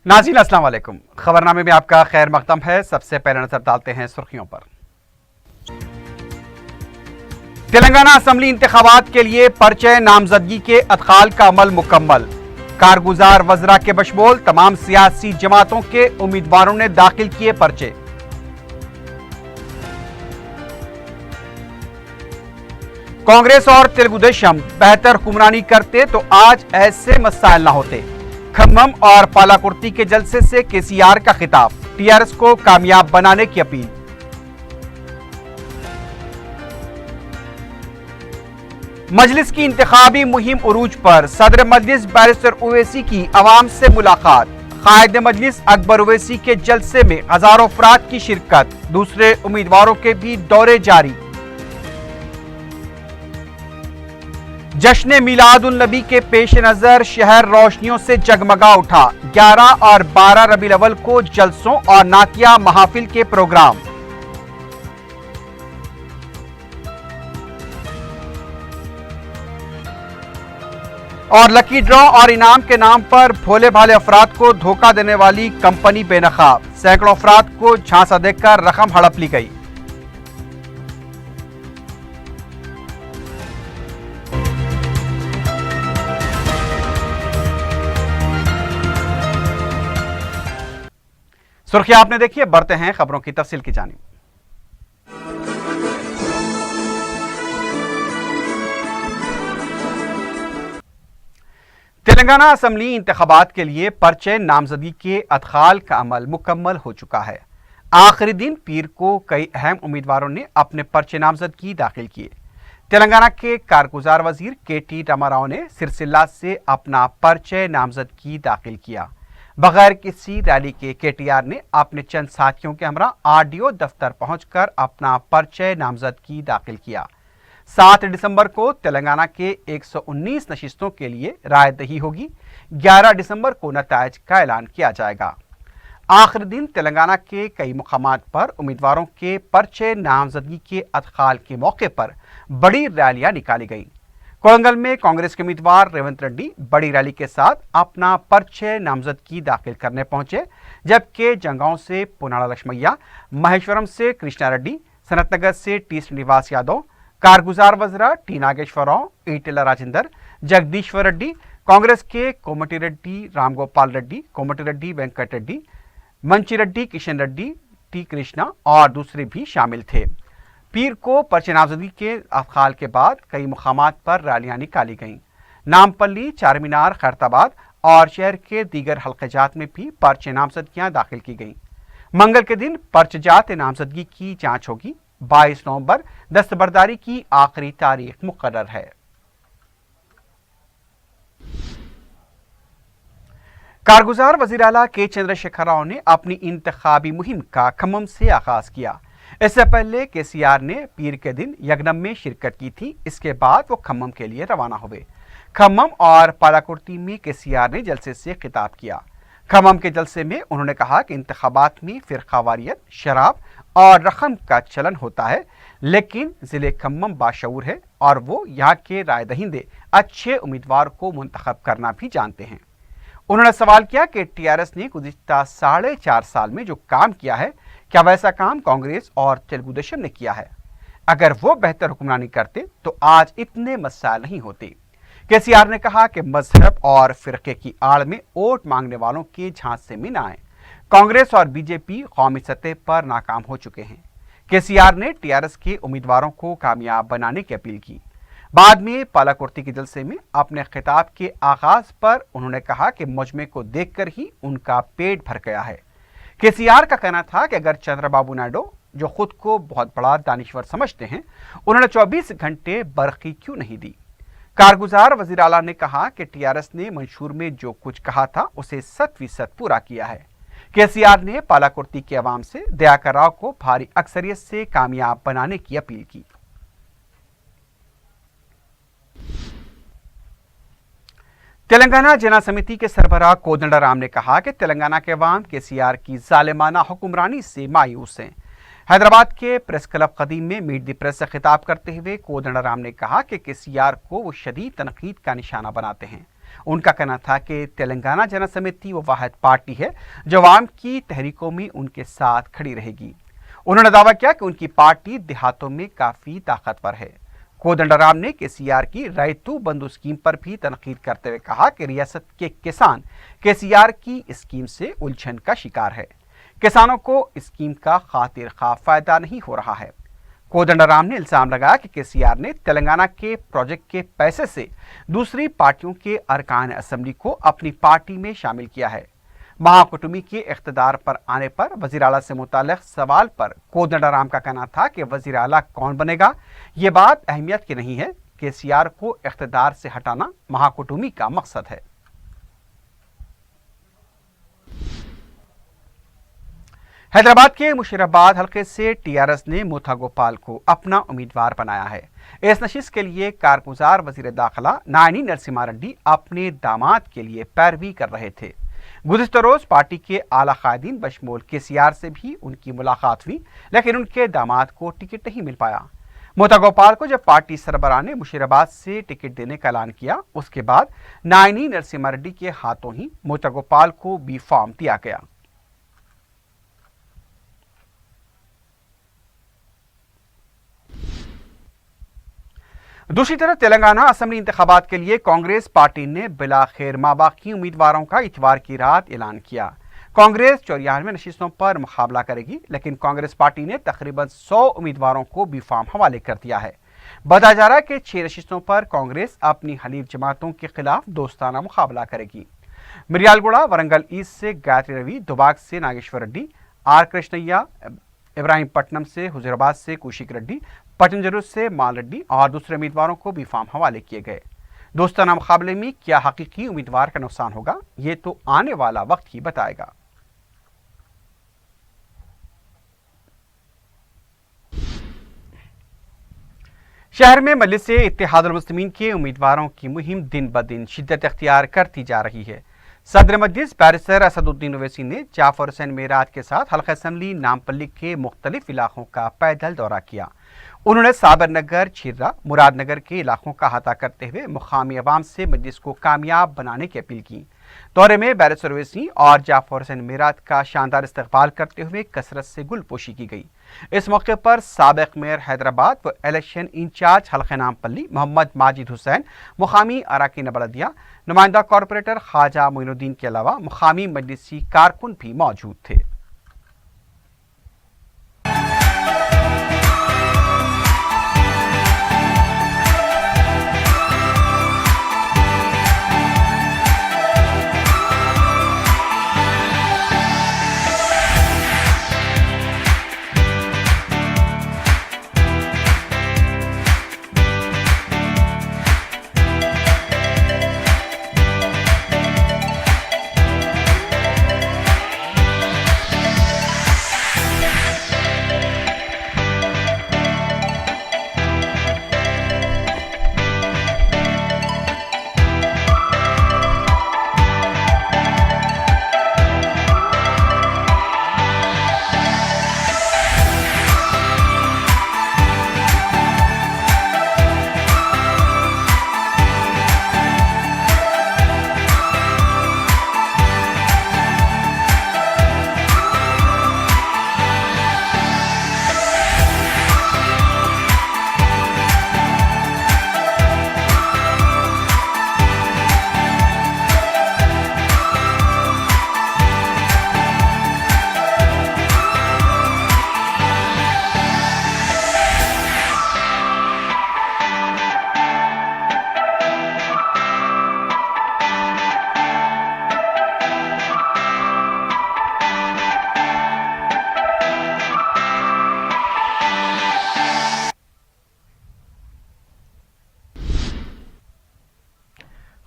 नाज़रीन अस्सलाम वालेकुम। खबरनामे में आपका खैर मकदम है। सबसे पहले नजर डालते हैं सुर्खियों पर। तेलंगाना असेंबली इंतखाबात के लिए पर्चे नामजदगी के अदखाल का अमल मुकम्मल। कारगुजार वज़रा के बशमोल तमाम सियासी जमातों के उम्मीदवारों ने दाखिल किए पर्चे। कांग्रेस और तेलुगु देशम बेहतर हुक्मरानी करते तो आज ऐसे मसाइल न होते। खम्मम और पालाकुर्ती के जलसे से केसीआर का खिताब, टीआरएस को कामयाब बनाने की अपील। मजलिस की इंतखाबी मुहिम उरूज पर, सदर मजलिस बैरिस्टर ओवैसी की अवाम से मुलाकात। कायद मजलिस अकबर ओवैसी के जलसे में हजारों अफराद की शिरकत, दूसरे उम्मीदवारों के भी दौरे जारी। जश्न मिलादुन नबी के पेश नजर शहर रोशनियों से जगमगा उठा। 11 और 12 रबीउल अव्वल को जलसों और नातिया महाफिल के प्रोग्राम। और लकी ड्रॉ और इनाम के नाम पर भोले भाले अफराद को धोखा देने वाली कंपनी बेनकाब। सैकड़ों अफराद को झांसा देकर रकम हड़प ली गई। सुर्खियां आपने देखी है, बढ़ते हैं खबरों की तफसील की जानिब। तेलंगाना असेंबली इंतखाबात के लिए पर्चे नामजदगी के अदखाल का अमल मुकम्मल हो चुका है। आखिरी दिन पीर को कई अहम उम्मीदवारों ने अपने पर्चे नामजदगी दाखिल किए। तेलंगाना के कारगुजार वजीर के.टी. रामाराव ने सिरसिल्ला से अपना पर्चे नामजदगी दाखिल किया। बगैर किसी रैली के केटीआर ने अपने चंद साथियों के हमरा आरडीओ दफ्तर पहुंचकर अपना पर्चे नामजदगी दाखिल किया। 7 दिसंबर को तेलंगाना के 119 नशिस्तों के लिए राय दही होगी। 11 दिसंबर को नतायज का ऐलान किया जाएगा। आखिरी दिन तेलंगाना के कई मुकामात पर उम्मीदवारों के पर्चे नामजदगी के अदखाल के मौके पर बड़ी रैलियां निकाली गईं। कोरंगल में कांग्रेस के उम्मीदवार रेवंत रेड्डी बड़ी रैली के साथ अपना पर्चे नामजदगी दाखिल करने पहुंचे, जबकि जंगांव से पुनाड़ा लक्ष्मैया, महेश्वरम से कृष्णा रेड्डी, सनतनगर से टी श्रीनिवास यादव, कारगुजार वजरा टी नागेश्वर राव, ईटेला राजेंदर, जगदीश्वर रेड्डी, कांग्रेस के कोमटी रेड्डी रामगोपाल रेड्डी, कोमटी रेड्डी वेंकट रेड्डी, मंची रेड्डी, किशन रेड्डी, टी कृष्णा और दूसरे भी शामिल थे। पीर को पर्चे नामजदगी के अदखाल के बाद कई मुकामात पर रैलियां निकाली गईं। नामपल्ली, चार मीनार, खैरताबाद और शहर के दीगर हल्केजात में भी पर्चे नामजदगियां दाखिल की गईं। मंगल के दिन पर्चजात नामजदगी की जांच होगी। 22 नवंबर दस्तबरदारी की आखिरी तारीख मुकर्रर है। कारगुजार वजीर आला के चंद्रशेखर राव ने अपनी इंतखाबी मुहिम का खम्मम से आगाज किया। इससे पहले केसीआर ने पीर के दिन यज्ञम में शिरकत की थी। इसके बाद वो खम्मम के लिए रवाना हुए। खम्मम और पालाकुर्ती में केसीआर ने जलसे से खिताब किया। खम्मम के जलसे में उन्होंने कहा कि इंतखाबात में फिरकावारियत, शराब और रकम का चलन होता है, लेकिन जिले खम्मम बाशऊर है और वो यहाँ के राय दहिंदे अच्छे उम्मीदवार को मुंतखब करना भी जानते हैं। उन्होंने सवाल किया कि टीआरएस ने गुज़िश्ता 4.5 साल में जो काम किया है, क्या वैसा काम कांग्रेस और तेलुगु देशम ने किया है? अगर वो बेहतर हुक्मरानी करते तो आज इतने मसाइल नहीं होते। केसीआर ने कहा कि मजहब और फिरके की आड़ में वोट मांगने वालों के झांसे में न आए। कांग्रेस और बीजेपी कौमी सतह पर नाकाम हो चुके हैं। केसीआर ने टीआरएस के उम्मीदवारों को कामयाब बनाने की अपील की। बाद में पालाकुर्ती के जलसे में अपने खिताब के आगाज पर उन्होंने कहा कि मजमे को देखकर ही उनका पेट भर गया है। केसीआर का कहना था कि अगर चंद्रबाबू नायडू, जो खुद को बहुत बड़ा दानिश्वर समझते हैं, उन्होंने 24 घंटे बरखी क्यों नहीं दी। कारगुजार वजीर आला ने कहा कि टीआरएस ने मंशूर में जो कुछ कहा था उसे 100% पूरा किया है। केसीआर ने पालाकुर्ती के अवाम से दयाकर राव को भारी अक्सरियत से कामयाब बनाने की अपील की। तेलंगाना जना समिति के सरबराह कोदंडराम ने कहा कि तेलंगाना के अवाम केसीआर की जालिमाना हुक्मरानी से मायूस हैं। हैदराबाद के प्रेस क्लब कदीम में मीट दी प्रेस से खिताब करते हुए कोदंडराम ने कहा कि केसीआर को वो शदीद तनकीद का निशाना बनाते हैं। ان کا کہنا تھا کہ تلنگانہ جن سمیتی وہ واحد پارٹی ہے جو عوام کی تحریکوں میں ان کے ساتھ کھڑی رہے گی۔ انہوں نے دعویٰ کیا کہ ان کی پارٹی دیہاتوں میں کافی طاقتور ہے۔ کودنڈرام نے KCR کی ریتو بندو اسکیم پر بھی تنقید کرتے ہوئے کہا کہ ریاست کے کسان KCR کی اسکیم سے الجھن کا شکار ہے۔ کسانوں کو اسکیم کا خاطر خواہ فائدہ نہیں ہو رہا ہے۔ کودنڈرام نے الزام لگایا کہ KCR نے تلنگانہ کے پروجیکٹ کے پیسے سے دوسری پارٹیوں کے ارکان اسمبلی کو اپنی پارٹی میں شامل کیا ہے۔ مہاکٹمبی کے اقتدار پر آنے پر وزیر اعلیٰ سے متعلق سوال پر کودنڈرام کا کہنا تھا کہ وزیر اعلیٰ کون بنے گا یہ بات اہمیت کی نہیں ہے، KCR کو اقتدار سے ہٹانا مہاکٹمبی کا مقصد ہے۔ حیدرآباد کے مشیرآباد حلقے سے TRS نے موتھا گوپال کو اپنا امیدوار بنایا ہے۔ اس نشست کے لیے کارگزار وزیر داخلہ نائنی نرسمہا ریڈی اپنے داماد کے لیے پیروی کر رہے تھے۔ گزشتہ روز پارٹی کے اعلیٰ قائدین بشمول KCR سے بھی ان کی ملاقات ہوئی، لیکن ان کے داماد کو ٹکٹ نہیں مل پایا۔ موتھا گوپال کو جب پارٹی سربراہ نے مشیرآباد سے ٹکٹ دینے کا اعلان کیا، اس کے بعد نائنی نرسمہا ریڈی کے ہاتھوں ہی موتھا گوپال کو بی فارم دیا گیا۔ دوسری طرف تلنگانہ اسمبلی انتخابات کے لیے کانگریس پارٹی نے بلاخیر ماباقی امیدواروں کا اتوار کی رات اعلان کیا۔ کانگریس 94 نشستوں پر مقابلہ کرے گی، لیکن کانگریس پارٹی نے تقریباً 100 امیدواروں کو بی فارم حوالے کر دیا ہے۔ بتایا جا رہا ہے کہ 6 نشستوں پر کانگریس اپنی حلیف جماعتوں کے خلاف دوستانہ مقابلہ کرے گی۔ مریال گوڑہ ورنگل ایسٹ سے گایتری روی، دوباگ سے ناگیشور ریڈی، آر کرشنیا، ابراہیم پٹنم سے حضورآباد سے کوشک ریڈی، پٹنجرو سے مال ریڈی اور دوسرے امیدواروں کو بی فارم حوالے کیے گئے۔ دوستانہ مقابلے میں کیا حقیقی امیدوار کا نقصان ہوگا یہ تو آنے والا وقت ہی بتائے گا۔ شہر میں مجلس اتحاد المسلمین کے امیدواروں کی مہم دن بدن شدت اختیار کرتی جا رہی ہے۔ صدر مجلس بیرسٹر اسد الدین اویسی نے جعفر حسین میرات کے ساتھ حلقہ اسمبلی نامپلی کے مختلف علاقوں کا پیدل دورہ کیا۔ انہوں نے صابر نگر، چھیرا، مراد نگر کے علاقوں کا احاطہ کرتے ہوئے مقامی عوام سے مجلس کو کامیاب بنانے کی اپیل کی۔ دورے میں بیرسٹر اویسی اور جعفر حسین میرات کا شاندار استقبال کرتے ہوئے کثرت سے گل پوشی کی گئی۔ اس موقع پر سابق میئر حیدرآباد و الیکشن انچارج حلقہ نامپلی محمد ماجد حسین، مقامی اراکین بلدیہ، نمائندہ کارپوریٹر خواجہ معین الدین کے علاوہ مقامی مجلسی کارکن بھی موجود تھے۔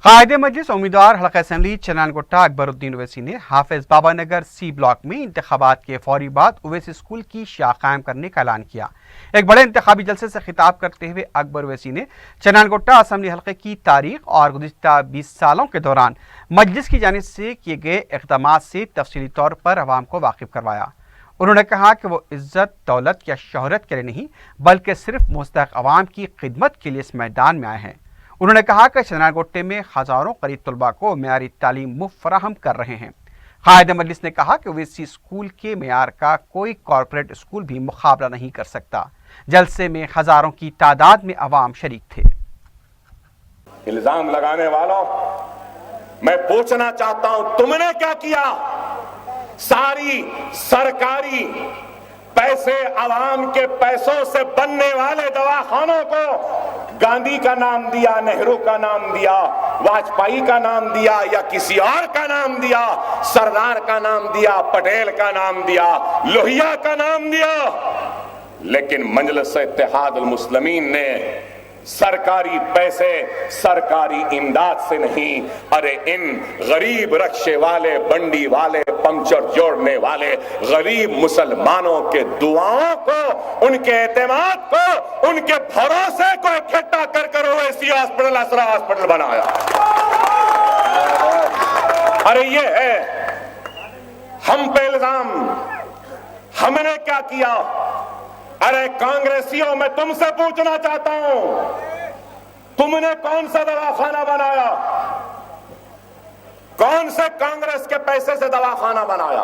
قائد مجلس امیدوار حلقہ اسمبلی چنان گٹا اکبر الدین اویسی نے حافظ بابا نگر سی بلاک میں انتخابات کے فوری بعد اویسی اسکول کی شاخ قائم کرنے کا اعلان کیا۔ ایک بڑے انتخابی جلسے سے خطاب کرتے ہوئے اکبر اویسی نے چنان گٹا اسمبلی حلقے کی تاریخ اور گزشتہ 20 سالوں کے دوران مجلس کی جانب سے کیے گئے اقدامات سے تفصیلی طور پر عوام کو واقف کروایا۔ انہوں نے کہا کہ وہ عزت، دولت یا شہرت کے لیے نہیں بلکہ صرف مستحق عوام کی خدمت کے لیے اس میدان میں آئے ہیں۔ انہوں نے کہا کہ شناگوٹے میں ہزاروں قریب طلباء کو معیاری تعلیم مفت فراہم کر رہے ہیں۔ قائد مجلس نے کہا کہ اویسی اسکول کے معیار کا کوئی کارپوریٹ اسکول بھی مقابلہ نہیں کر سکتا۔ جلسے میں ہزاروں کی تعداد میں عوام شریک تھے۔ الزام لگانے والوں، میں پوچھنا چاہتا ہوں تم نے کیا کیا؟ ساری سرکاری پیسے عوام کے پیسوں سے بننے والے دواخانوں کو گاندھی کا نام دیا، نہرو کا نام دیا، واجپئی کا نام دیا یا کسی اور کا نام دیا، سردار کا نام دیا، پٹیل کا نام دیا، لوہیا کا نام دیا، لیکن مجلس اتحاد المسلمین نے سرکاری پیسے سرکاری امداد سے نہیں، ارے ان غریب رکشے والے، بنڈی والے، پنکچر جوڑنے والے غریب مسلمانوں کے دعاؤں کو، ان کے اعتماد کو، ان کے بھروسے کو اکٹھا کر کر اویسی ہاسپٹل اسرا ہاسپٹل بنایا۔ ارے یہ ہے ہم پہ الزام، ہم نے کیا کیا؟ ارے کانگریسیوں، میں تم سے پوچھنا چاہتا ہوں، تم نے کون سا دواخانہ بنایا؟ کون سے کانگریس کے پیسے سے دواخانہ بنایا؟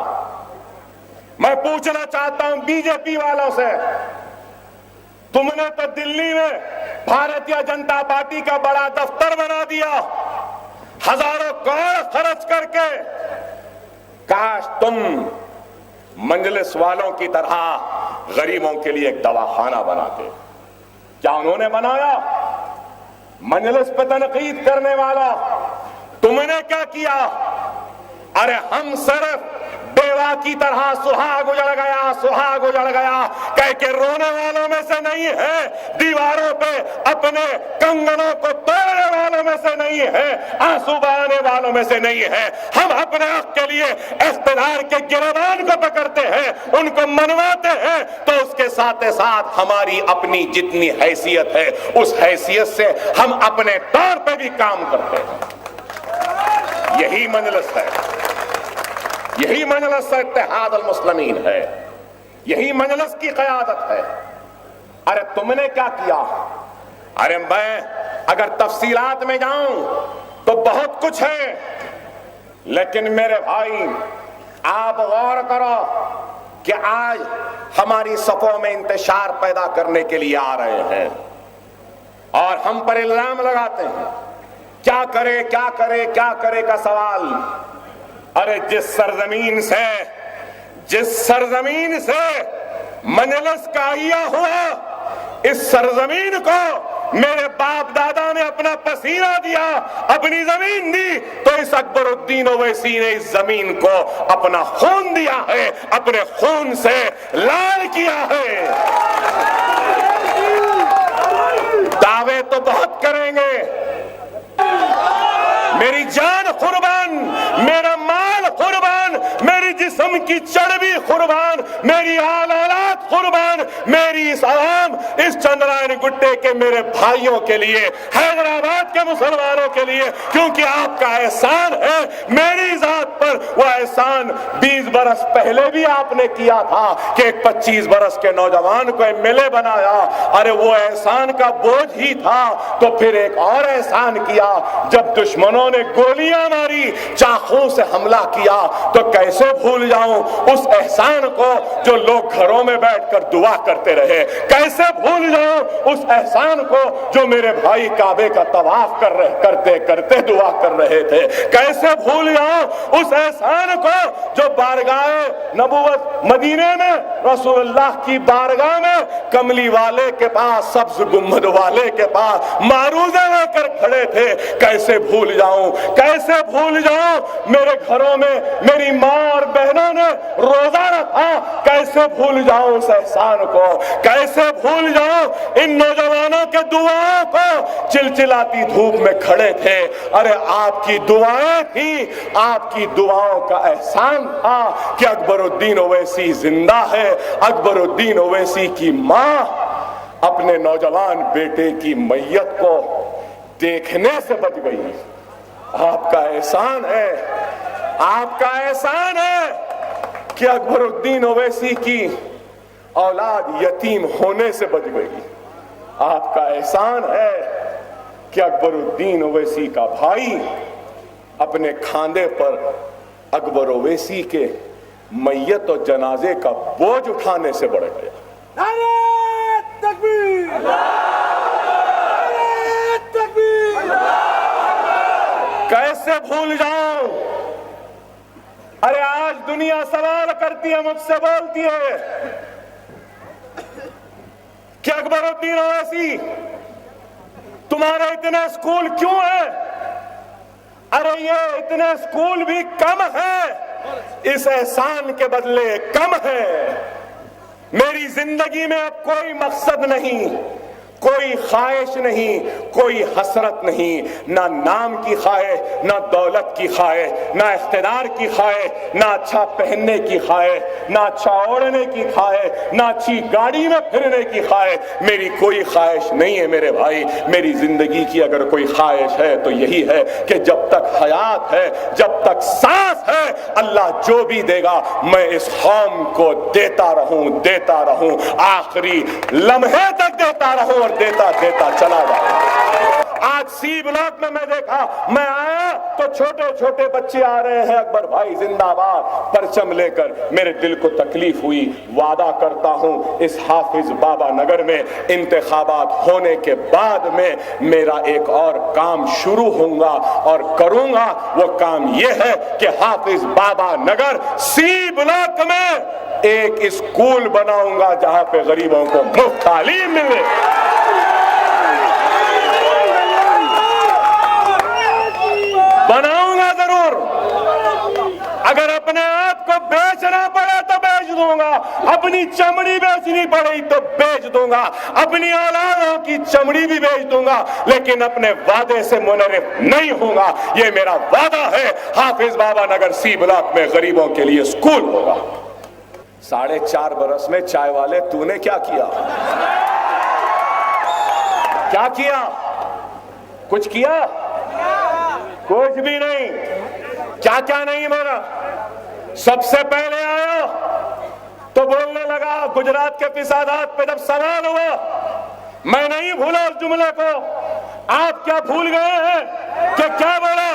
میں پوچھنا چاہتا ہوں بی جے پی والوں سے، تم نے تو دلی میں بھارتیہ جنتا پارٹی کا بڑا دفتر بنا دیا ہزاروں کروڑ خرچ کر کے۔ کاش تم مجلس والوں کی طرح غریبوں کے لیے ایک دواخانہ بناتے۔ کیا انہوں نے بنایا؟ مجلس پہ تنقید کرنے والا، تم نے کیا کیا؟ ارے ہم صرف بیوہ کی طرح سہاگ اجڑ گیا، سہاگ اجڑ گیا کہہ کے رونے والوں میں سے نہیں ہے، دیواروں پہ اپنے کنگنوں کو توڑنے والوں میں سے نہیں ہے، آنسو بہانے والوں میں سے نہیں ہے۔ ہم اپنے حق کے لیے اقتدار کے گروان کو پکڑتے ہیں، ان کو منواتے ہیں، تو اس کے ساتھ ساتھ ہماری اپنی جتنی حیثیت ہے اس حیثیت سے ہم اپنے طور پہ بھی کام کرتے ہیں۔ یہی مجلس ہے، یہی مجلس اتحاد المسلمین ہے، یہی مجلس کی قیادت ہے۔ ارے تم نے کیا کیا؟ ارے میں اگر تفصیلات میں جاؤں تو بہت کچھ ہے، لیکن میرے بھائی آپ غور کرو کہ آج ہماری صفوں میں انتشار پیدا کرنے کے لیے آ رہے ہیں اور ہم پر الزام لگاتے ہیں، کیا کرے کیا کرے کیا کرے کا سوال۔ ارے جس سرزمین سے مجلس کا احیا ہوا، اس سرزمین کو میرے باپ دادا نے اپنا پسینہ دیا، اپنی زمین دی، تو اس اکبر الدین اویسی نے اس زمین کو اپنا خون دیا ہے، اپنے خون سے لال کیا ہے۔ دعوے تو بہت کریں گے، میری جان قربان، میرا مال قربان، میری جسم کی چربی قربان، میری آل اولاد قربان، میری اس عوام، اس چندرائن گٹے کے میرے بھائیوں کے لیے، حیدرآباد کے مسلمانوں کے لیے، کیونکہ آپ کا احسان ہے میری ذات پر۔ وہ احسان 20 برس پہلے بھی آپ نے کیا تھا کہ ایک 25 برس کے نوجوان کو MLA بنایا۔ ارے وہ احسان کا بوجھ ہی تھا تو پھر ایک اور احسان کیا، جب دشمنوں نے گولیاں ماری، چاقو سے حملہ کیا، تو کیسے بھول جاؤں اس احسان کو جو لوگ گھروں میں بیٹھ کر دعا کرتے رہے، کیسے بھول جاؤں اس احسان کو جو میرے بھائی کعبے کا طواف کرتے کرتے دعا کر رہے تھے، کیسے بھول جاؤں اس احسان کو جو بارگاہ نبوت مدینے میں رسول اللہ کی بارگاہ میں کملی والے کے پاس، سبز گنبد والے کے پاس معروضے لے کر کھڑے تھے، کیسے بھول جاؤں، کیسے بھول جاؤں میرے گھروں میں میری ماں اور بہنوں نے روزہ رکھا، کیسے بھول جاؤں اس احسان کو، کیسے بھول جاؤں ان نوجوانوں کے دعاؤں کو، چلچلاتی دھوپ میں کھڑے تھے۔ ارے آپ کی دعائیں تھیں، آپ کی دعاؤں کا احسان تھا کہ اکبر الدین اویسی زندہ ہے۔ اکبر الدین اویسی کی ماں اپنے نوجوان بیٹے کی میت کو دیکھنے سے بچ گئی۔ آپ کا احسان ہے، آپ کا احسان ہے کہ اکبر الدین اویسی کی اولاد یتیم ہونے سے بچ گئی۔ آپ کا احسان ہے کہ اکبر الدین اویسی کا بھائی اپنے کھاندے پر اکبر اویسی کے میت اور جنازے کا بوجھ اٹھانے سے بڑھ گیا. نعرہ تکبیر! نعرہ تکبیر! کیسے بھول جاؤں؟ ارے آج دنیا سوال کرتی ہے، مجھ سے بولتی ہے کہ اکبر الدین اویسی تمہارے اتنے اسکول کیوں ہیں؟ ارے یہ اتنے اسکول بھی کم ہے، اس احسان کے بدلے کم ہے. میری زندگی میں اب کوئی مقصد نہیں، کوئی خواہش نہیں، کوئی حسرت نہیں، نہ نام کی خواہش، نہ دولت کی خواہش، نہ اقتدار کی خواہش، نہ اچھا پہننے کی خواہش، نہ اچھا اوڑھنے کی خواہش، نہ اچھی گاڑی میں پھرنے کی خواہش. میری کوئی خواہش نہیں ہے میرے بھائی. میری زندگی کی اگر کوئی خواہش ہے تو یہی ہے کہ جب تک حیات ہے، جب تک سانس ہے، اللہ جو بھی دے گا میں اس قوم کو دیتا رہوں، آخری لمحے تک دیتا رہوں اور دیتا چلا جائے. آج سی بلاک میں دیکھا، میں آیا تو چھوٹے چھوٹے بچے آ رہے ہیں، اکبر بھائی زندہ باد پرچم لے کر. میرے دل کو تکلیف ہوئی. وعدہ کرتا ہوں اس حافظ بابا نگر میں انتخابات ہونے کے بعد میں میرا ایک اور کام شروع ہوگا اور کروں گا. وہ کام یہ ہے کہ حافظ بابا نگر سی بلاک میں ایک اسکول بناؤں گا جہاں پہ غریبوں کو مفت تعلیم ملے. بناؤں گا ضرور. اگر اپنے آپ کو بیچنا پڑا تو بیچ دوں گا، اپنی چمڑی بیچنی پڑی تو بیچ دوں گا، اپنی اولادوں کی چمڑی بھی بیچ دوں گا، لیکن اپنے وعدے سے منحرف نہیں ہوں گا. یہ میرا وعدہ ہے. حافظ بابا نگر سی بلاک میں غریبوں کے لیے اسکول ہوگا. 4.5 برس میں چائے والے تو نے کیا کیا؟ کیا کیا؟ کچھ کیا؟ کچھ بھی نہیں. کیا کیا نہیں بولا؟ سب سے پہلے آیا تو بولنے لگا گجرات کے فسادات پہ جب سوال ہوا، میں نہیں بھولا اس جملے کو. آپ کیا بھول گئے ہیں کہ کیا بولا؟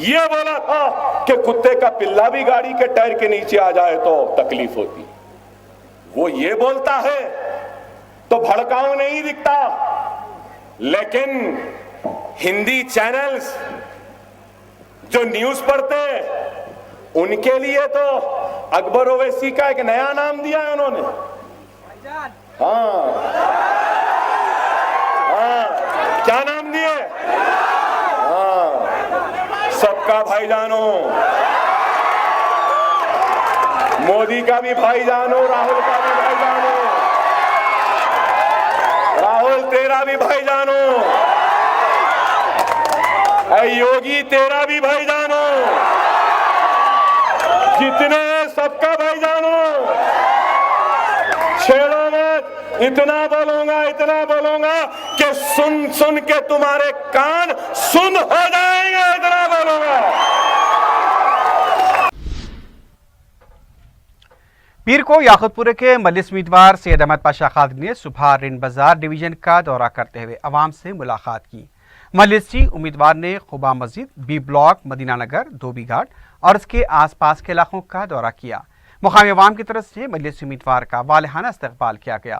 یہ بولا تھا کہ کتے کا پلہ بھی گاڑی کے ٹائر کے نیچے آ جائے تو تکلیف ہوتی. وہ یہ بولتا ہے تو بھڑکاؤ نہیں دکھتا، لیکن ہندی چینلز جو نیوز پڑھتے ہیں ان کے لیے تو اکبر اویسی کا ایک نیا نام دیا ہے انہوں نے. ہاں کیا نام دیے؟ سب کا بھائی جانو، مودی کا بھی بھائی جانو، راہل کا بھی بھائی جانو، راہل تیرا بھی بھائی جانو، اے یوگی تیرا بھی بھائی جانو، جتنے سب کا بھائی جانو. چھیڑو مت. اتنا بولوں گا کہ سن کے تمہارے کان سن ہو جائیں گے. اتنا بولوں گا. پیر کو یاقوت پورے کے مجلس امیدوار سید احمد پاشا قادری نے صبح رن بازار ڈویژن کا دورہ کرتے ہوئے عوام سے ملاقات کی. مجلسی امیدوار نے قبا مسجد، بی بلاک، مدینہ نگر، دھوبی گھاٹ اور اس کے آس پاس کے علاقوں کا دورہ کیا. مقامی عوام کی طرف سے مجلسی امیدوار کا والہانہ استقبال کیا گیا.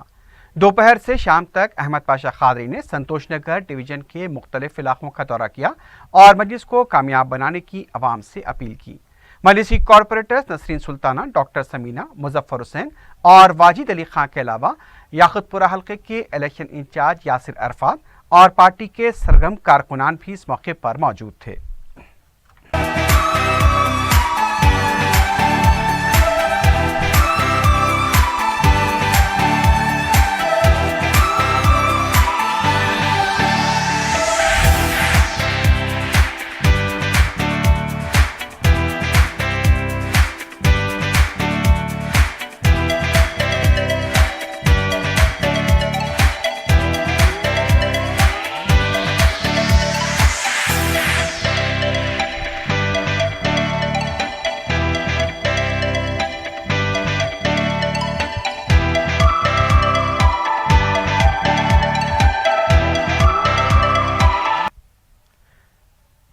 دوپہر سے شام تک احمد پاشا قادری نے سنتوش نگر ڈویژن کے مختلف علاقوں کا دورہ کیا اور مجلس کو کامیاب بنانے کی عوام سے اپیل کی. مجلسی کارپوریٹرز نسرین سلطانہ، ڈاکٹر سمینہ، مظفر حسین اور واجد علی خان کے علاوہ یاقوت پورہ حلقے کے الیکشن انچارج یاسر عرفات اور پارٹی کے سرگرم کارکنان بھی اس موقع پر موجود تھے.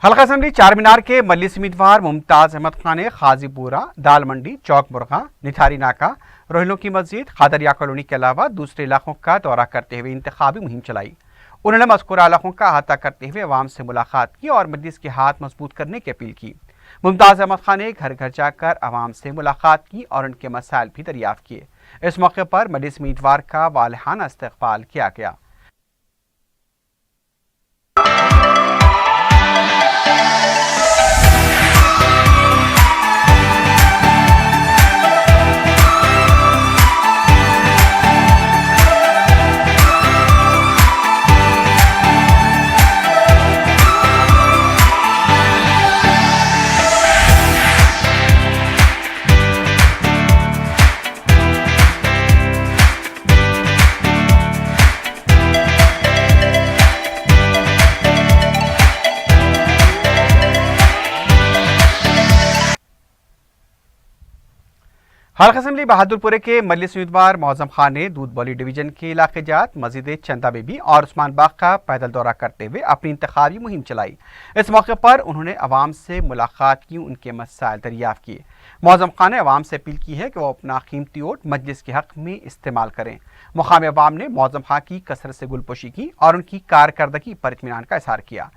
हल्का असम्बली चार मीनार के मजलिस उम्मीदवार मुमताज अहमद खान ने खाजीपुरा, दाल मंडी, चौक मुर्गा, निथारी नाका, रोहिलों की मस्जिद, खादरिया कॉलोनी के अलावा दूसरे इलाकों का दौरा करते हुए इंतखाबी मुहिम चलाई। उन्होंने मज़कूरा इलाकों का अहाता करते हुए अवाम से मुलाकात की और मजलिस के हाथ मजबूत करने की अपील की। मुमताज अहमद खान ने घर घर जाकर अवाम से मुलाकात की और उनके मसाइल भी दरियाफ्त किए। इस मौके पर मजलिस उम्मीदवार का वालहाना इस्तकबाल किया गया। हल्का असम्बली बहादुरपुरे के मजलिस उम्मीदवार मौजम खान ने दूध बौली डिवीजन के इलाके जात मस्जिद चंदा बेबी और उस्मान बाग का पैदल दौरा करते हुए अपनी इंतखाबी मुहिम चलाई। इस मौके पर उन्होंने अवाम से मुलाकात की, उनके मसाइल दरियाफ्त किए। मौजम खान ने अवाम से अपील की है कि वो अपना कीमती वोट मजलिस के हक में इस्तेमाल करें। मुकामी अवाम ने मौजम खान की कसरत से गुलपोशी की और उनकी कारकर्दगी पर इत्मीनान का इजहार किया।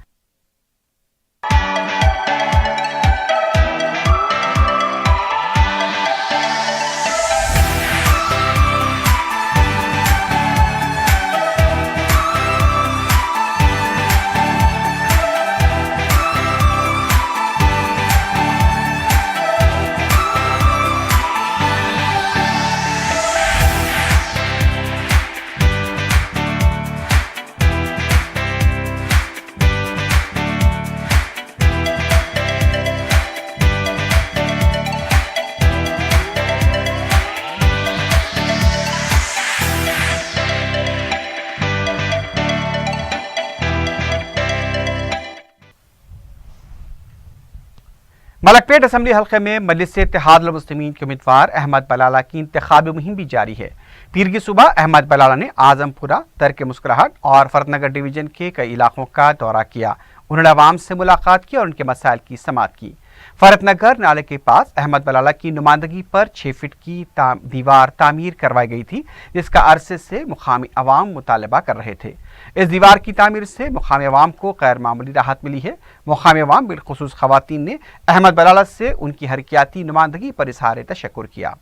मलकपेट असम्बली हल्के में मजलिस से इत्तेहादुल मुस्लिमीन के उम्मीदवार अहमद बलाला की इंतखाबी मुहिम भी जारी है। पीर की सुबह अहमद बलाला ने आजमपुरा, तरके मुस्कुराहट और फरतनगर डिवीजन के कई इलाकों का दौरा किया। उन्होंने अवाम से मुलाकात की और उनके मसाइल की समाअत की। फरतनगर नाले के पास अहमद बलाला की नुमाइंदगी पर 6 फीट की दीवार तामीर करवाई गई थी, जिसका अरसे से मुकामी अवाम मुतालबा कर रहे थे। इस दीवार की तामीर से मुकामी अवाम को गैर मामूली राहत मिली है। मुकामी अवाम बिलखुसूस खवातीन ने अहमद बलाला से उनकी हरकियाती नुमाइंदगी पर इजहार तशक्कुर किया।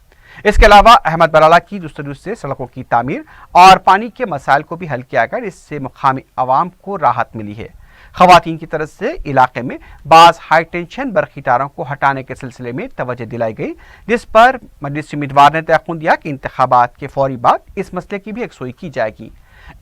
इसके अलावा अहमद बलाला की जस्तजू से सड़कों की तामीर और पानी के मसाइल को भी हल किया गया, जिससे मुकामी अवाम को राहत मिली है। खवातीन की तरफ से इलाके में बाज हाई टेंशन बरखी तारों को हटाने के सिलसिले में तवज्जो दिलाई गई, जिस पर मजलिस उम्मीदवार ने तयक़ुन दिया कि इंतखाबात के फौरी बाद इस मसले की भी यकसुई की जाएगी।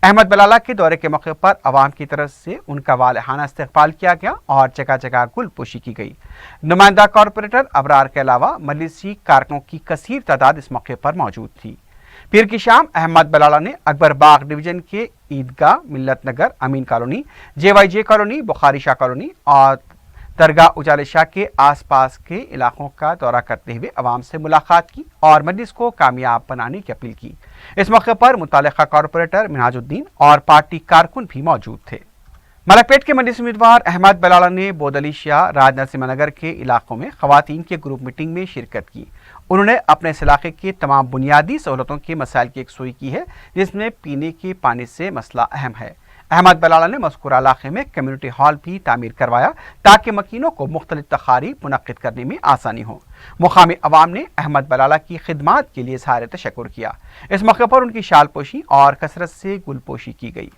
अहमद बलाला के दौरे के मौके पर अवाम की तरफ से उनका वालहाना इस्तकबाल किया गया और जगह जगह गुलपोशी की गई। नुमाइंदा कॉरपोरेटर अबरार के अलावा मजलिसी कारकुनों की कसीर तादाद इस मौके पर मौजूद थी। पीर की शाम अहमद बलाला ने अकबर बाग डिवीजन के Idgah, Millat Nagar, Ameen colony, JYJ colony, Bukhari Shah colony और दरगाह उजाले शाह के आसपास के इलाकों का दौरा करते हुए अवाम से मुलाकात की और मजलिस को कामयाब बनाने की अपील की। इस मौके पर मुतालिका कॉरपोरेटर मिनहाजुद्दीन और पार्टी कारकुन भी मौजूद थे। मलकपेट के मजलिस उम्मीदवार अहमद बलाला ने बोदली शाह, राजनरसिम्हा नगर के इलाकों में खवातीन के ग्रुप मीटिंग में शिरकत की। उन्होंने अपने इस इलाके के तमाम बुनियादी सहूलतों के मसाइल की यकसुई की है, जिसमें पीने के पानी से मसला अहम है। अहमद बलाला ने मज़कूरा इलाके में कम्युनिटी हॉल भी तामीर करवाया ताकि मकीनों को मुख्तलिफ तकारीब मुनक्किद करने में आसानी हो। मुकामी अवाम ने अहमद बलाला की खिदमात के लिए इज़हार तशक्कुर किया। इस मौके पर उनकी शालपोशी और कसरत से गुलपोशी की गई।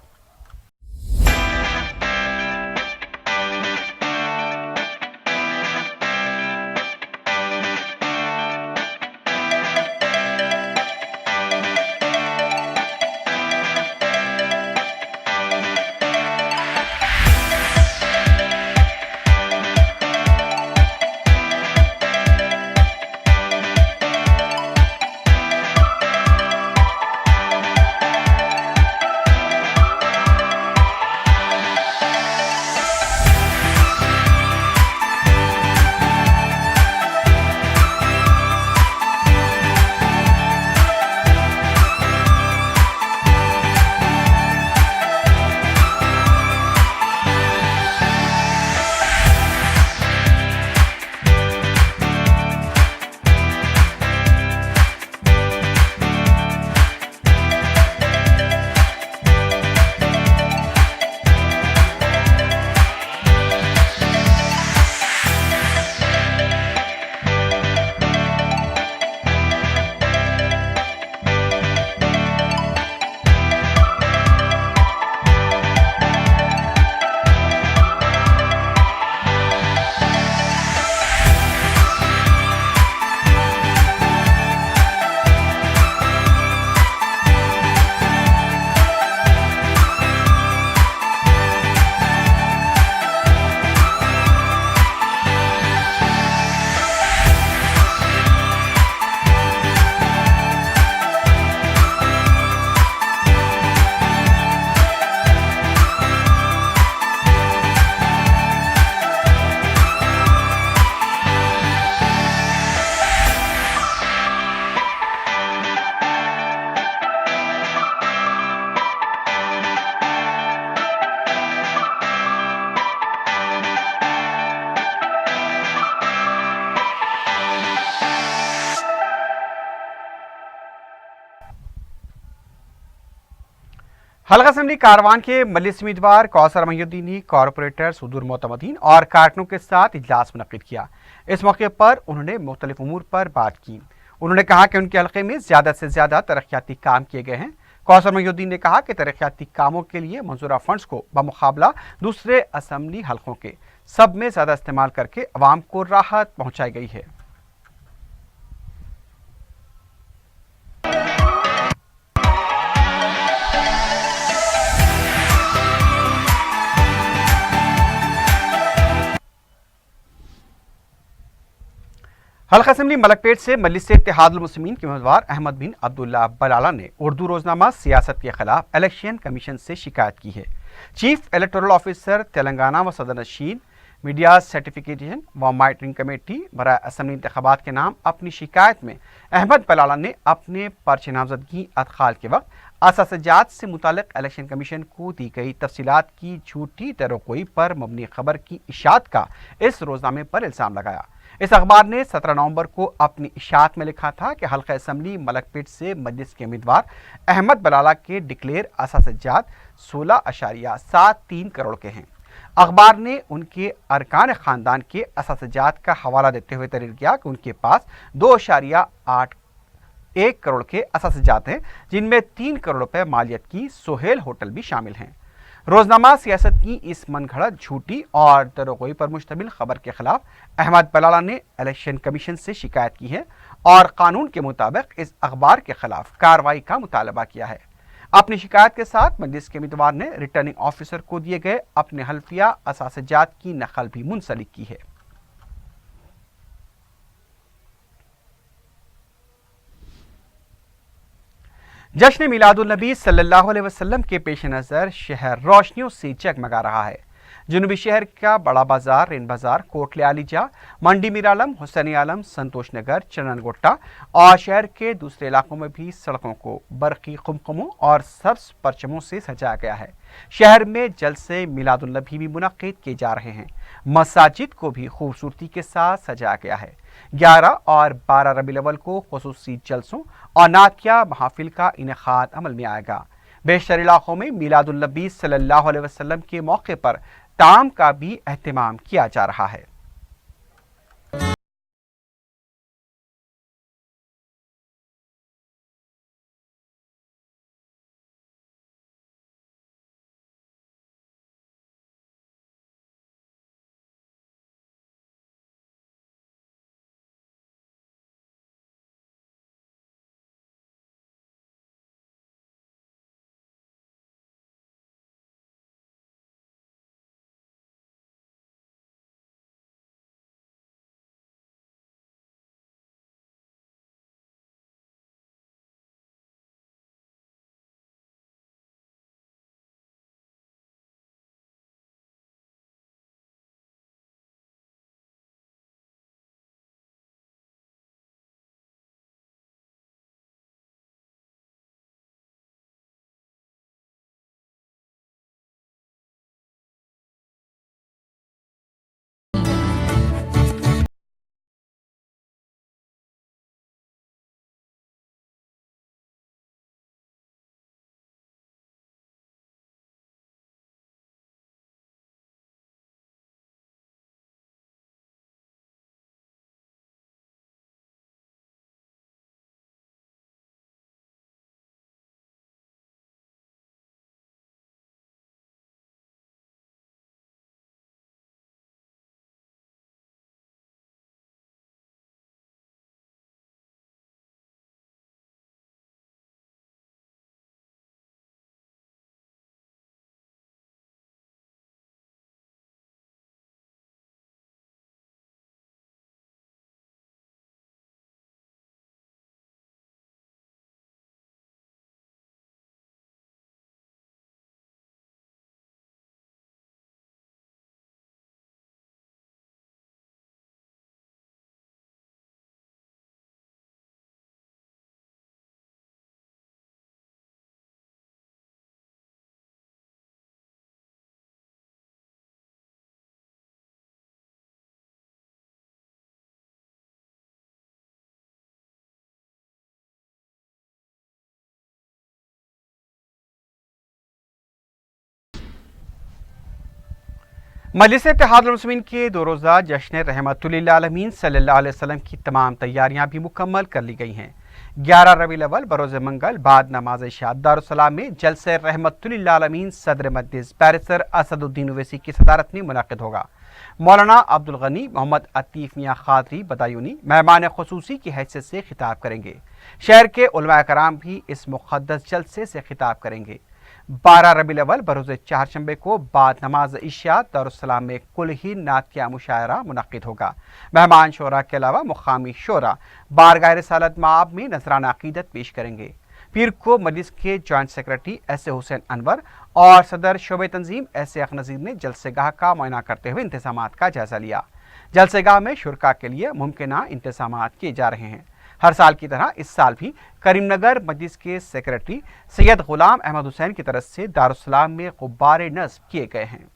हल्का असम्बली कारवान के मजलिस उम्मीदवार कौसर महिउद्दीन, कॉरपोरेटर सुदूर मोतमदीन और कारकुनों के साथ इजलास मुनक्किद किया। इस मौके पर उन्होंने मुख्तलिफ उमूर पर बात की। उन्होंने कहा कि उनके हल्के में ज़्यादा से ज़्यादा तरक्याती काम किए गए हैं। कौसर महिउद्दीन ने कहा कि तरक्याती कामों के लिए मंजूरा फंड्स को बमुकाबला दूसरे असम्बली हल्कों के सब में ज़्यादा इस्तेमाल करके अवाम को राहत पहुँचाई गई है। हल्का असम्बली मलकपेट से मजलिस इत्तेहादुल मुस्लिमीन के उम्मीदवार अहमद बिन अब्दुल्ला बलाला ने उर्दू रोजनामा सियासत के खिलाफ इलेक्शन कमीशन से शिकायत की है। चीफ इलेक्टोरल ऑफिसर तेलंगाना व सदर नशीन मीडिया सर्टिफिकेशन व मॉनिटरिंग कमेटी बराए असम्बली इंतखाबात के नाम अपनी शिकायत में अहमद बलाला ने अपने पर्चे नामजदगी अदखाल के वक्त असासजात से मुतालिक इलेक्शन कमीशन को दी गई तफसीलात की झूठी तरोकोई पर मबनी खबर की इशात का इस रोजनामे पर इल्ज़ाम लगाया। इस अखबार ने 17 नवंबर को अपनी इशात में लिखा था कि हल्का असम्बली मलकपेट से मजलिस के उम्मीदवार अहमद बलाला के डिक्लेयर असासजात 16.73 करोड़ के हैं। अखबार ने उनके अरकान खानदान के असासजात का हवाला देते हुए तहरीर किया कि उनके पास 2.81 करोड़ के असासजात हैं, जिनमें 3 करोड़ रुपए मालियत की सोहेल होटल भी शामिल हैं। रोजनामा सियासत की इस मनगढ़ंत झूठी और तरोकोई पर मुश्तमिल खबर के खिलाफ अहमद बलाला ने इलेक्शन कमीशन से शिकायत की है और कानून के मुताबिक इस अखबार के खिलाफ कार्रवाई का मुतालबा किया है। अपनी शिकायत के साथ मजलिस के उम्मीदवार ने रिटर्निंग ऑफिसर को दिए गए अपने हल्फिया असासजात की नकल भी मुंसलिक की है। जश्न मिलादुल नबी सल्लल्लाहु अलैहि वसल्लम के पेश नज़र शहर रोशनियों से जगमगा रहा है। जनूबी शहर का बड़ा बाजार, रेन बाजार, कोटले आलीजा, मंडी मीर आलम, हुसैन आलम, संतोष नगर, चरणनगोट्टा और शहर के दूसरे इलाकों में भी सड़कों को बरकी कुमकुमों और सब्ज परचमों से सजाया गया है। शहर में जलसे मिलादुल नबी भी मुनक्किद किए जा रहे हैं। मसाजिद को भी खूबसूरती के साथ सजाया गया है। 11 और 12 रबीउल अव्वल को खुसूसी जलसों और नातिया महफिल का इनेकाद अमल में आएगा। बेशतर इलाकों में मिलादुल नबी सल्लल्लाहु अलैहि वसल्लम के मौके पर ताम का भी एहतमाम किया जा रहा है। मजलिस इत्तेहादुल मुस्लिमीन के 2 रोज़ा जश्न रहमतुल्लिल आलमीन सल्लल्लाहु अलैहि वसल्लम की तमाम तैयारियां भी मुकम्मल कर ली गई हैं। 11 रबीउल अव्वल बरोज़ मंगल बाद नमाज इशा दारुस्सलाम में जलसे रहमतुल्लिल आलमीन सदर मजलिस बैरिस्टर असदुद्दीन ओवैसी की सदारत में मुनक़िद होगा। मौलाना अब्दुल गनी मोहम्मद अतीफ मियाँ खादरी बदायूनी मेहमान खुसूसी की हैसियत से खिताब करेंगे। शहर के उलमा कराम भी इस मुक़द्दस जलसे से खिताब करेंगे। 12 रबीउल अव्वल बरोज़ चारशंबे को बाद नमाज इशा दारुस्सलाम में कुल्ही नातिया मुशायरा मुनक़्क़िद होगा। मेहमान शोरा के अलावा मुक़ामी शोरा बारगाह रिसालत माब में नजराना अक़ीदत पेश करेंगे। पीर को मजलिस के joint secretary S A Hussain Anwar और सदर शोबे तंजीम एस ए अख नज़ीर ने जलसेगाह का मुआयना करते हुए इंतज़ामात का जायज़ा लिया। जलसेगाह में शुरका के लिए मुमकिना इंतज़ामात किए जा रहे हैं। हर साल की तरह इस साल भी करीमनगर मजलिस के सेक्रेटरी सैयद गुलाम अहमद हुसैन की तरफ से दारुस्सलाम में गुब्बारे नस्ब किए गए हैं।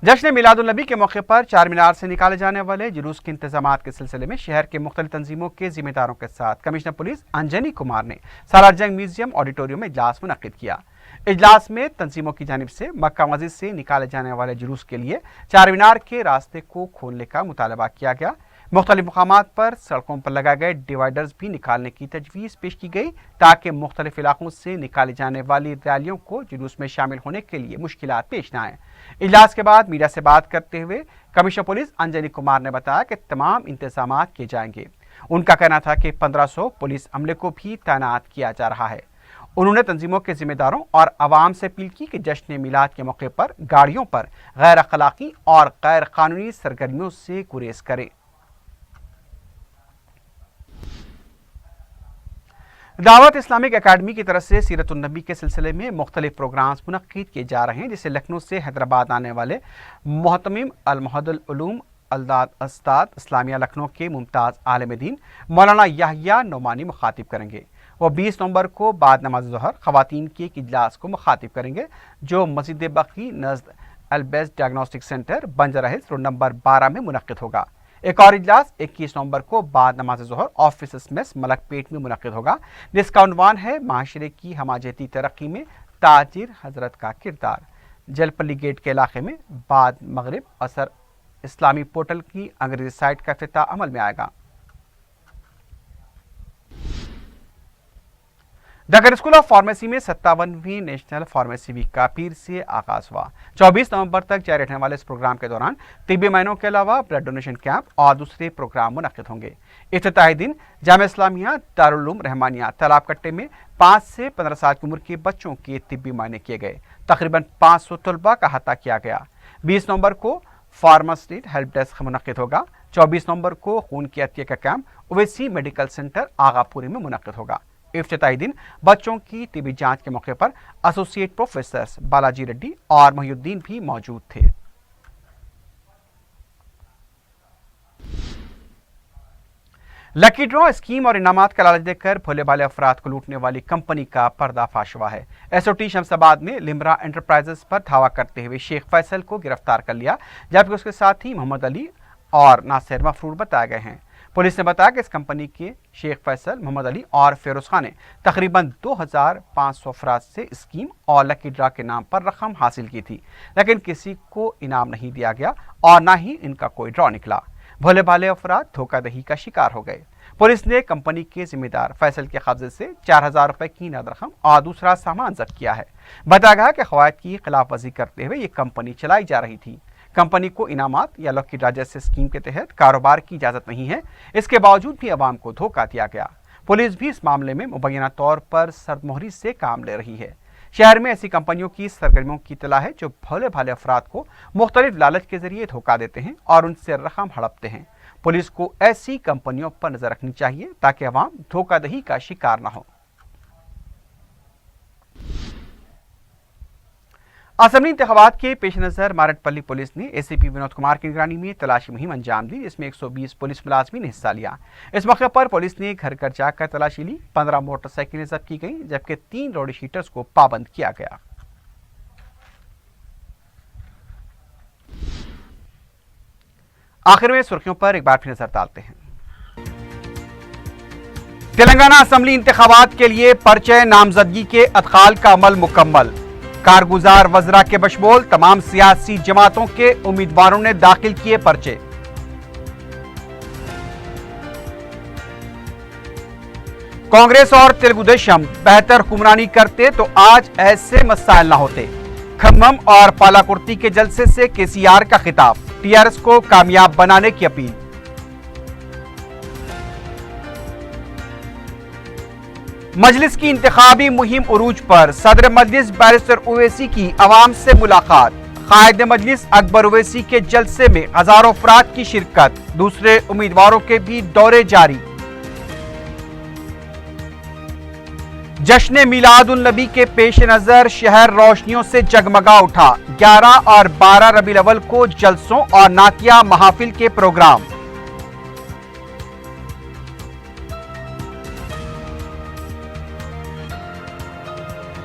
जश्न मिलादुल नबी के मौके पर चार मीनार से निकाले जाने वाले जुलूस के इंतजामात के सिलसिले में शहर के मुख्तलिफ तंजीमों के जिम्मेदारों के साथ कमिश्नर पुलिस अंजनी कुमार ने सालार जंग म्यूजियम ऑडिटोरियम में इजलास मुनक़्क़िद किया। इजलास में तंजीमों की जानिब से मक्का मस्जिद से निकाले जाने वाले जुलूस के लिए चार मीनार के रास्ते को खोलने का मुतालबा किया गया। मुख्तलिफ मकामात पर सड़कों पर लगाए गए डिवाइडर्स भी निकालने की तजवीज़ पेश की गई ताकि मुख्तलिफ इलाकों से निकाली जाने वाली रैलियों को जुलूस में शामिल होने के लिए मुश्किलात पेश न आए। इजलास के बाद मीडिया से बात करते हुए कमिश्नर पुलिस अंजनी कुमार ने बताया कि तमाम इंतजामात किए जाएंगे। उनका कहना था कि 1500 पुलिस अमले को भी तैनात किया जा रहा है। उन्होंने तंजीमों के जिम्मेदारों और आवाम से अपील की कि जश्न मिलाद के मौके पर गाड़ियों पर गैर अखलाकी और गैर कानूनी सरगर्मियों से गुरेज करें। दावत इस्लामिक अकादमी की तरफ से सीरतुन नबी के सिलसिले में मुख्तलिफ प्रोग्राम्स मुनक़्क़िद किए जा रहे हैं, जिससे लखनऊ से हैदराबाद आने वाले मोहतमिम अल मुहद्दिल उलूम अल्दाद अस्ताद इस्लामिया लखनऊ के मुमताज़ आलिम दीन मौलाना याहिया नौमानी मुखातिब करेंगे। वो 20 नवंबर को बाद नमाज ज़ोहर ख़वातीन के एक इजलास को मुखातिब करेंगे, जो मस्जिद बकी नज़द अलबेस diagnostic centre Banjara hills road number 12 में मुनक़्क़िद होगा। एक और इजलास 21 नवंबर को बाद नमाज ज़ोहर ऑफिस मेस मलकपेट में मुनक़्क़िद होगा, जिसका उन्वान है माशरे की हमाजती तरक्की में ताजिर हजरत का किरदार। जलपल्ली गेट के इलाके में बाद मगरिब असर इस्लामी पोर्टल की अंग्रेजी साइट का इफ्तिताह अमल में आएगा। डगर स्कूल ऑफ फार्मेसी में 57वीं नेशनल फार्मेसी वीक का पीर से आगाज हुआ। 24 नवंबर तक जारी रहने वाले इस प्रोग्राम के दौरान तिब्बी मायनों के अलावा ब्लड डोनेशन कैंप और दूसरे प्रोग्राम मुनक़्क़िद होंगे। इफ्तिताही दिन जामिया इस्लामिया दारुल उलूम रहमानिया तालाब कट्टे में 5 से 15 साल की उम्र के बच्चों के तिब्बी मायने किए गए। तकरीबन 500 तलबा का अहाता किया गया। 20 नवंबर को फार्मासिस्ट हेल्प डेस्क मुनक़्क़िद होगा। 24 नवंबर को खून की अतिया का कैंप ओवैसी मेडिकल सेंटर आगापुरी में मुनक़्क़िद होगा। इफ्तिताही दिन बच्चों की तिबी जांच के मौके पर एसोसिएट प्रोफेसर बालाजी रेड्डी और मोहिउद्दीन भी मौजूद थे। लकी ड्रॉ स्कीम और इनामात का लालच देकर भोले भाले अफराद को लूटने वाली कंपनी का पर्दाफाश हुआ है। एसओटी शमशाबाद ने लिमरा एंटरप्राइजेस पर धावा करते हुए शेख फैसल को गिरफ्तार कर लिया, जबकि उसके साथ ही मोहम्मद अली और नासिर मफरूर बताए गए हैं। पुलिस ने बताया कि इस कंपनी के शेख फैसल, मोहम्मद अली और फेरोज खान ने तकरीबन 2500 अफराद से स्कीम और लकी ड्रा के नाम पर रकम हासिल की थी, लेकिन किसी को इनाम नहीं दिया गया और ना ही इनका कोई ड्रॉ निकला। भोले भाले अफराद धोखाधड़ी का शिकार हो गए। पुलिस ने कंपनी के जिम्मेदार फैसल के कब्जे से 4000 रुपए की नकद रकम और दूसरा सामान जब्त किया है। बताया गया कि क़वायद की खिलाफवर्जी करते हुए ये कंपनी चलाई जा रही थी। कंपनी को इनामात या लकी ड्रा जैसे स्कीम के तहत कारोबार की इजाज़त नहीं है। इसके बावजूद भी अवाम को धोखा दिया गया। पुलिस भी इस मामले में मुबैना तौर पर सर्दमोहरी से काम ले रही है। शहर में ऐसी कंपनियों की सरगर्मियों की इत्तला है जो भोले भाले अफराद को मुख्तलिफ लालच के जरिए धोखा देते हैं और उनसे रकम हड़पते हैं। पुलिस को ऐसी कंपनियों पर नजर रखनी चाहिए ताकि अवाम धोखाधड़ी का शिकार न हो। असम्बली इंतखाबात के पेश नज़र मारटपल्ली पुलिस ने एसीपी विनोद कुमार की निगरानी में तलाशी मुहिम अंजाम दी, जिसमें 120 पुलिस मुलाजमीन ने हिस्सा लिया। इस मौके पर पुलिस ने घर घर जाकर तलाशी ली। 15 मोटरसाइकिलें जब्त की गई, जबकि 3 रोड शीटर्स को पाबंद किया गया। आखिर में सुर्खियों पर एक बार फिर नजर डालते हैं। تلنگانہ اسمبلی انتخابات کے لیے پرچہ نامزدگی کے ادخال کا عمل مکمل۔ کارگزار وزراء کے بشمول تمام سیاسی جماعتوں کے امیدواروں نے داخل کیے پرچے۔ کانگریس اور تلگو دیشم بہتر حکمرانی کرتے تو آج ایسے مسائل نہ ہوتے۔ کھمم اور پالاکرتی کے جلسے سے کے سی آر کا خطاب، ٹی آر ایس کو کامیاب بنانے کی اپیل۔ مجلس کی انتخابی مہم عروج پر، صدر مجلس بیرسٹر اویسی کی عوام سے ملاقات۔ قائد مجلس اکبر اویسی کے جلسے میں ہزاروں افراد کی شرکت، دوسرے امیدواروں کے بھی دورے جاری۔ جشن میلاد النبی کے پیش نظر شہر روشنیوں سے جگمگا اٹھا۔ 11 اور 12 ربیع الاول کو جلسوں اور نعتیہ محافل کے پروگرام۔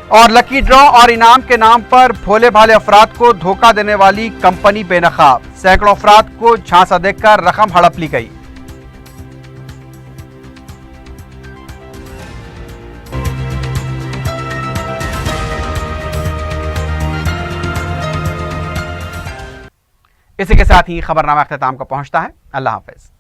اور لکی ڈرا اور انعام کے نام پر بھولے بھالے افراد کو دھوکہ دینے والی کمپنی بے نقاب، سینکڑوں افراد کو جھانسا دے کر رقم ہڑپ لی گئی۔ اسی کے ساتھ ہی خبرنامہ اختتام کو پہنچتا ہے۔ اللہ حافظ۔